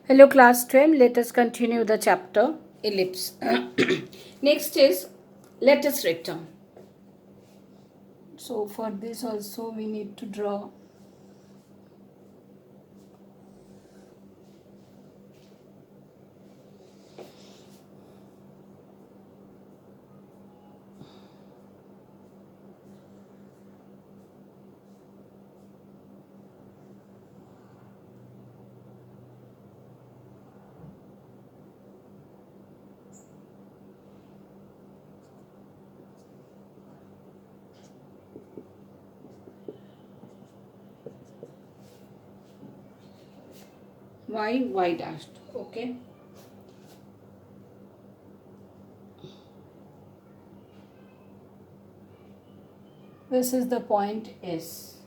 Hello class 12, let us continue the chapter ellipse. Next is latus rectum. So for this also we need to draw y dashed. Okay. This is the point S.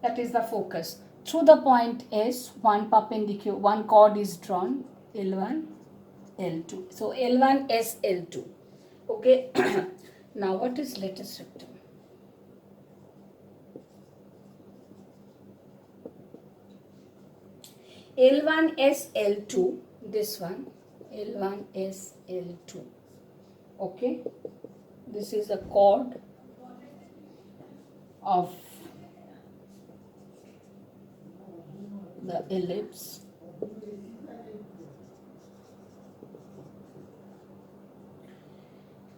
That is the focus. Through the point S, one perpendicular, one chord is drawn, L1, L2. So L1, S, L2. Okay. Now what is latus rectum? L1S L2, this one, L1S L2. Okay, this is a chord of the ellipse.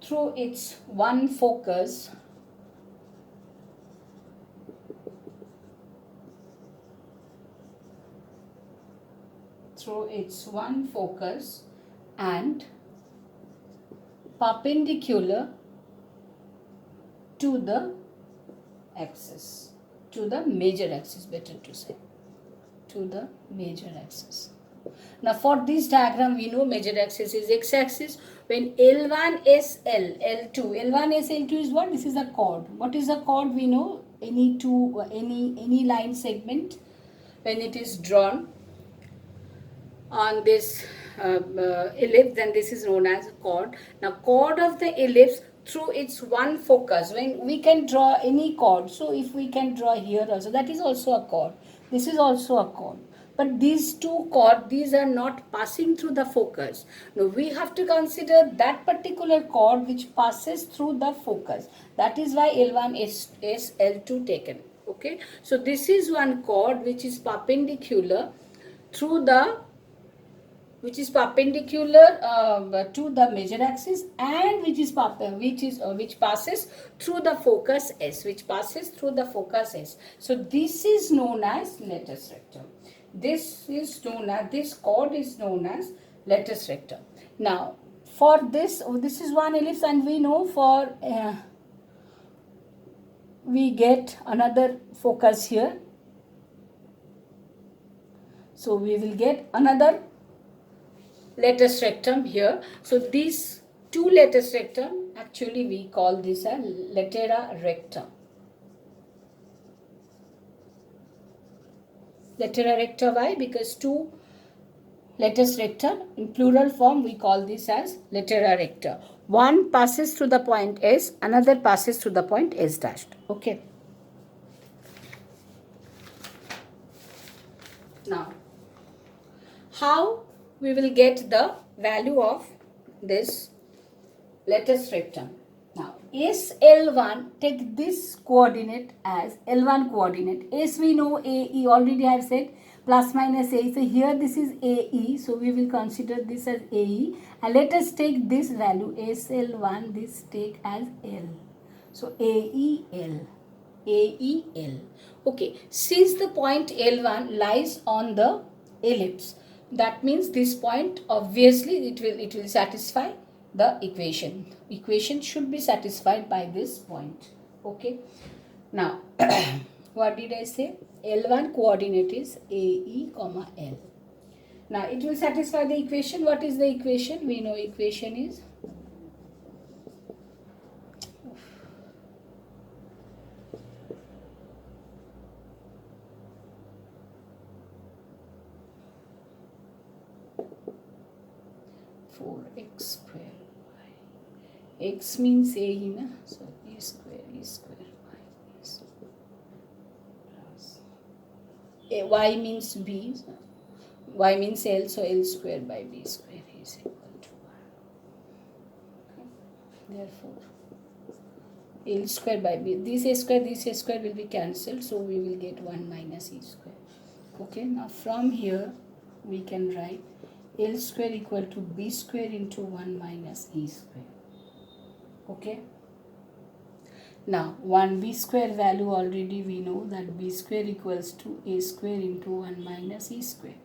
Through its one focus, and perpendicular to the axis, to the major axis, better to say, to the major axis. Now for this diagram we know major axis is x-axis. When L1 is L2, L1 is L2 is what? This is a chord. What is a chord? We know any line segment when it is drawn on this ellipse, then this is known as a chord. Now chord of the ellipse through its one focus, when we can draw any chord. So if we can draw here also, that is also a chord. This is also a chord. But these two chords, these are not passing through the focus. Now we have to consider that particular chord which passes through the focus. That is why L1 is L2 taken. Okay. So this is one chord which is perpendicular through the to the major axis, and which passes through the focus S, So this is known as latus rectum. This chord is known as latus rectum. Now for this is one ellipse, and we know for we get another focus here. So we will get another latus rectum here. So these two latus rectum, actually we call this a latera recta. Latera recta, why? Because two latus recta, in plural form we call this as latera recta. One passes through the point S, another passes through the point S dashed. Okay. Now, how we will get the value of this latus rectum? Now, SL1, take this coordinate as L1 coordinate. S we know AE, already I have said plus minus AE. So here this is AE. So we will consider this as AE. And let us take this value SL1, this take as L. So AEL. AEL. Okay, since the point L1 lies on the ellipse, that means this point obviously it will satisfy the equation. Equation should be satisfied by this point. Okay. Now, what did I say? L1 coordinate is AE, L. Now, it will satisfy the equation. What is the equation? We know equation is 4x square y. X means a, na? So a square y is plus a, y means b. y means L, so L square by B square is equal to 1. Therefore, L square by B, this A square will be cancelled, so we will get 1 minus E square. Okay, now from here we can write L square equal to B square into 1 minus E square. Okay. Now 1 B square value already we know that B square equals to A square into 1 minus E square.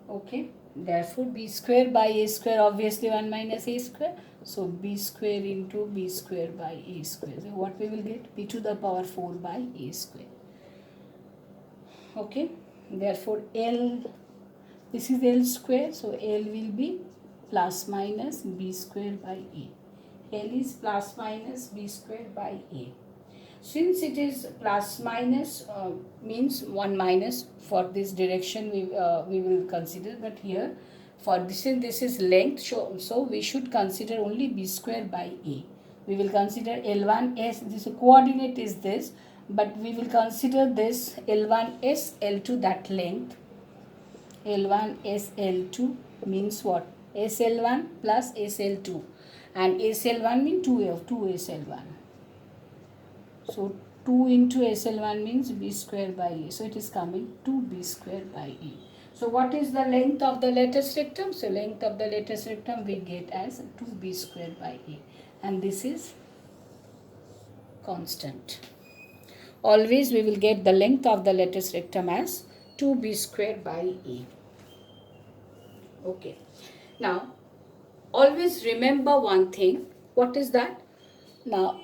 Okay. Therefore B square by A square, obviously 1 minus A square. So B square into B square by A square. So what we will get? B to the power 4 by A square. Okay. Therefore L, this is L square, so L will be plus minus B square by A. L is plus minus B square by A. Since it is plus minus means 1 minus, for this direction we will consider, but here for this is length, so we should consider only B square by A. We will consider L1S, this coordinate is this, but we will consider this L1S, L2, that length. L1S, L2 means what? SL1 plus SL2, and SL1 means 2 SL1. So 2 into SL1 means B square by A. So it is coming 2B square by A. So what is the length of the lattice rectum? So length of the lattice rectum we get as 2B square by A. And this is constant. Always we will get the length of the lattice rectum as 2B square by A. Okay. Now, always remember one thing. What is that? Now,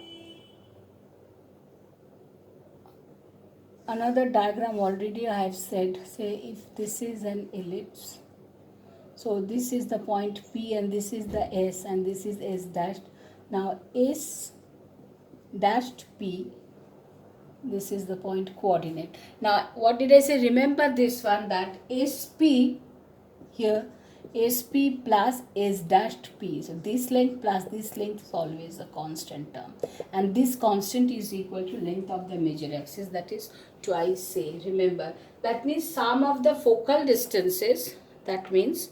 another diagram already I have said, say if this is an ellipse, so this is the point P and this is the S and this is S dashed. Now S dashed P, this is the point coordinate. Now what did I say? Remember this one, that SP here, SP plus S dashed P. So this length plus this length is always a constant term. And this constant is equal to length of the major axis, that is twice A. Remember, that means sum of the focal distances, that means,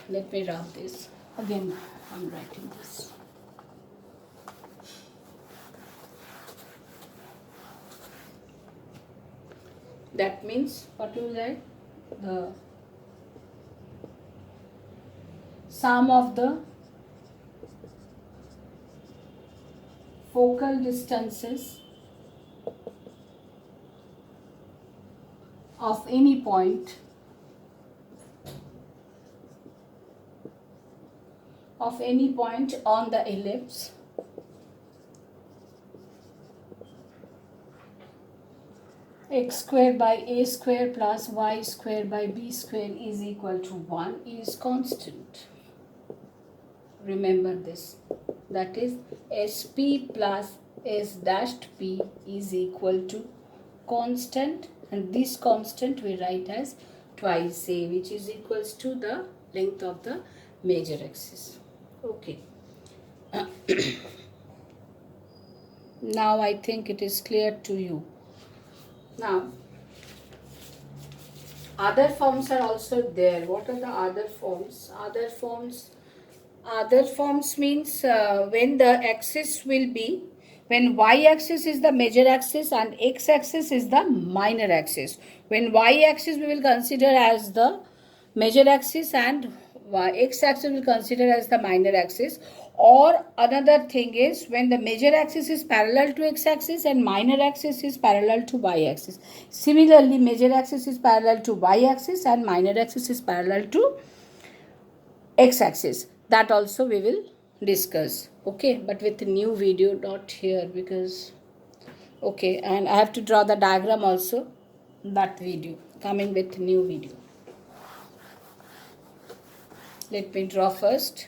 let me rub this. Again, I'm writing this. That means, what will write? The sum of the focal distances of any point on the ellipse x square by A square plus y square by B square is equal to 1 is constant. Remember this. That is SP plus S dashed P is equal to constant, and this constant we write as twice A, which is equals to the length of the major axis. Okay. Now I think it is clear to you. Now, other forms are also there. What are the other forms? Other forms means when the axis will be, when y-axis is the major axis and x-axis is the minor axis. When y-axis we will consider as the major axis and x-axis we will consider as the minor axis. Or another thing is when the major axis is parallel to x-axis and minor axis is parallel to y-axis. Similarly, major axis is parallel to y-axis and minor axis is parallel to x-axis. That also we will discuss. Okay, but with a new video, not here, because okay, and I have to draw the diagram also. That video coming with new video. Let me draw first.